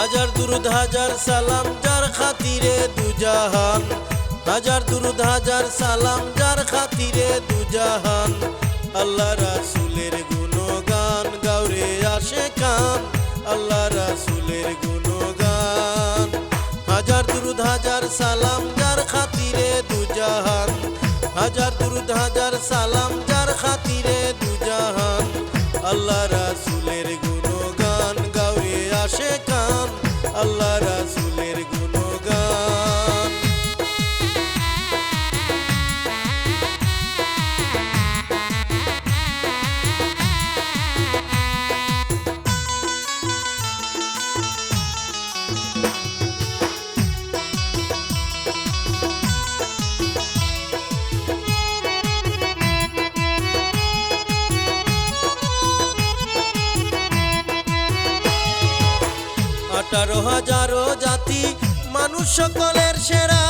হাজার দুরুদ হাজার সালাম যার খাতিরে দুজাহান, হাজার দুরুদ হাজার সালাম যার খাতিরে দুজাহান। আল্লাহ রাসূলের গুণগান গাওরে আশিকান, আল্লাহ রাসূলের গুণগান। হাজার দুরুদ হাজার সালাম যার খাতিরে দুজাহান, হাজার দুরুদ হাজার সালাম যার খাতিরে দুজাহান। আল্লাহ রাসূলের গুণগান গাওরে আশিকান, আল্লাহ রাসূলের গুণগান। আঠারো হাজারো জাতি মানুষ সকলের সেরা,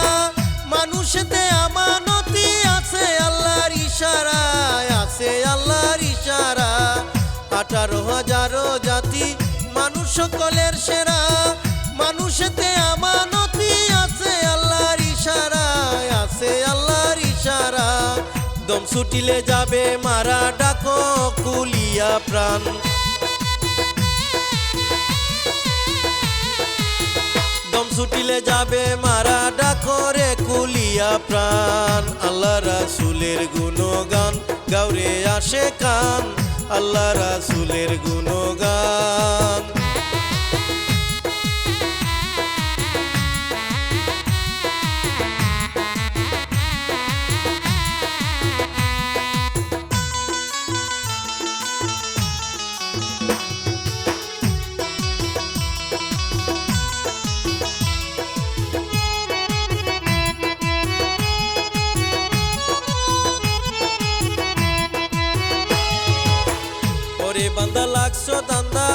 মানুষেতে আমানতি আছে আল্লাহর ইশারায়, আছে আল্লাহর ইশারা। আঠারো হাজারো জাতি মানুষ সকলের সেরা, মানুষেতে আমানতি আছে আল্লাহর ইশারায়, আছে আল্লাহর ইশারা। দম ছুটিলে যাবে মারা ডাকো কুলিয়া প্রাণ, দম ছুটিলে যাবে মারা ডাকো রে কুলিয়া প্রাণ। আল্লাহ রাসূলের গুণগান গাওরে আশিকান, আল্লাহ রাসূলের গুণগান। ওরে বান্দা লাগছো দান্দা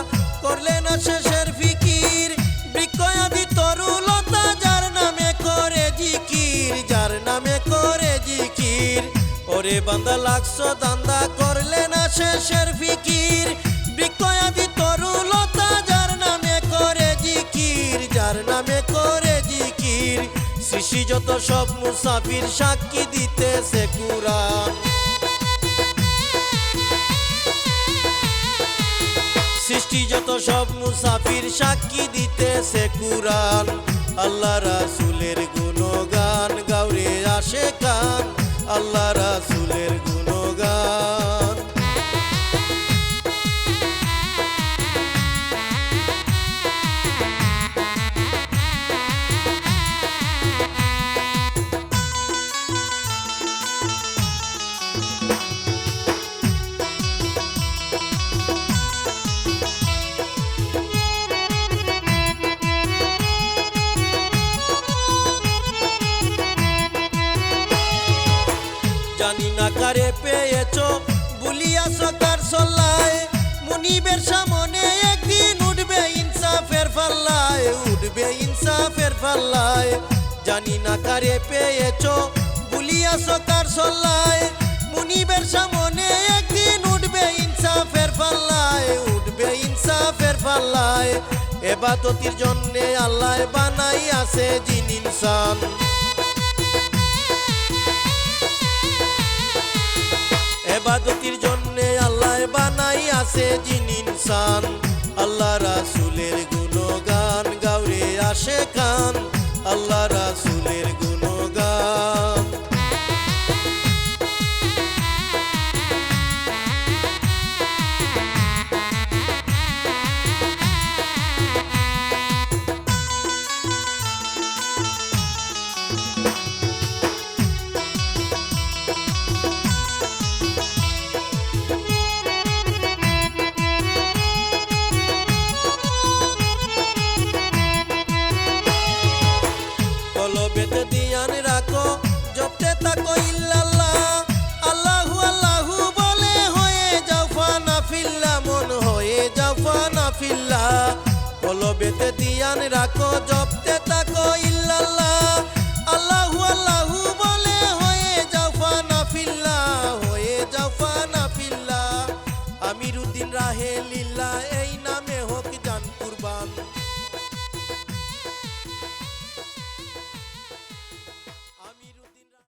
করলে না শেষের ফিকির, বৃক্ষয়াদি তরুলতা যার নামে করে জিকির, যার নামে করে জিকির। ওরে বান্দা লাগছো দান্দা করলে না শেষের ফিকির, বৃক্ষয়াদি তরুলতা যার নামে করে জিকির, যার নামে করে জিকির। সৃষ্টি যত সব মুসাফির সাক্ষী দিতেছে কুরআন, সৃষ্টি যত সব মুসাফির সাক্ষী দিতেছে কুরআন। আল্লাহ রাসূলের গুণগান গাওরে আশিকান, আল্লাহ রাসূলের গুণগান। জানি না কারে পেয়েছো বলিয়াছো কার সল্লায়, মুনিবের সামনে একদিন উঠবে ইনসাফের পাল্লায়, উঠবে ইনসাফের পাল্লায়। জানি না কারে পেয়েছো বলিয়াছো কার সল্লায়, মুনিবের সামনে একদিন উঠবে ইনসাফের পাল্লায়, উঠবে ইনসাফের পাল্লায়। ইবাদতের জন্যে আল্লাহ বানাই আছে জিন ইনসান, ইবাদতের জন্যে আল্লাহ বানাই আছে জিন ইনসান। আল্লাহ রাসূলের গুণগান গাওরে আশিকান, আল্লাহ রাসূলের গুণগান। কলবেতে দিয়ান রাখো জপতে থাকো ইল্লাল্লাহ, আল্লাহু আল্লাহু বলে হয়ে যাও ফানা ফিল্লাহ, মন হয়ে যাও ফানা ফিল্লাহ। কলবেতে দিয়ান রাখো জপতে থাকো ইল্লাল্লাহ, আল্লাহু আল্লাহু বলে হয়ে যাও ফানা ফিল্লাহ, হয়ে যাও ফানা ফিল্লাহ। আমিরুদ্দিন রাহেলি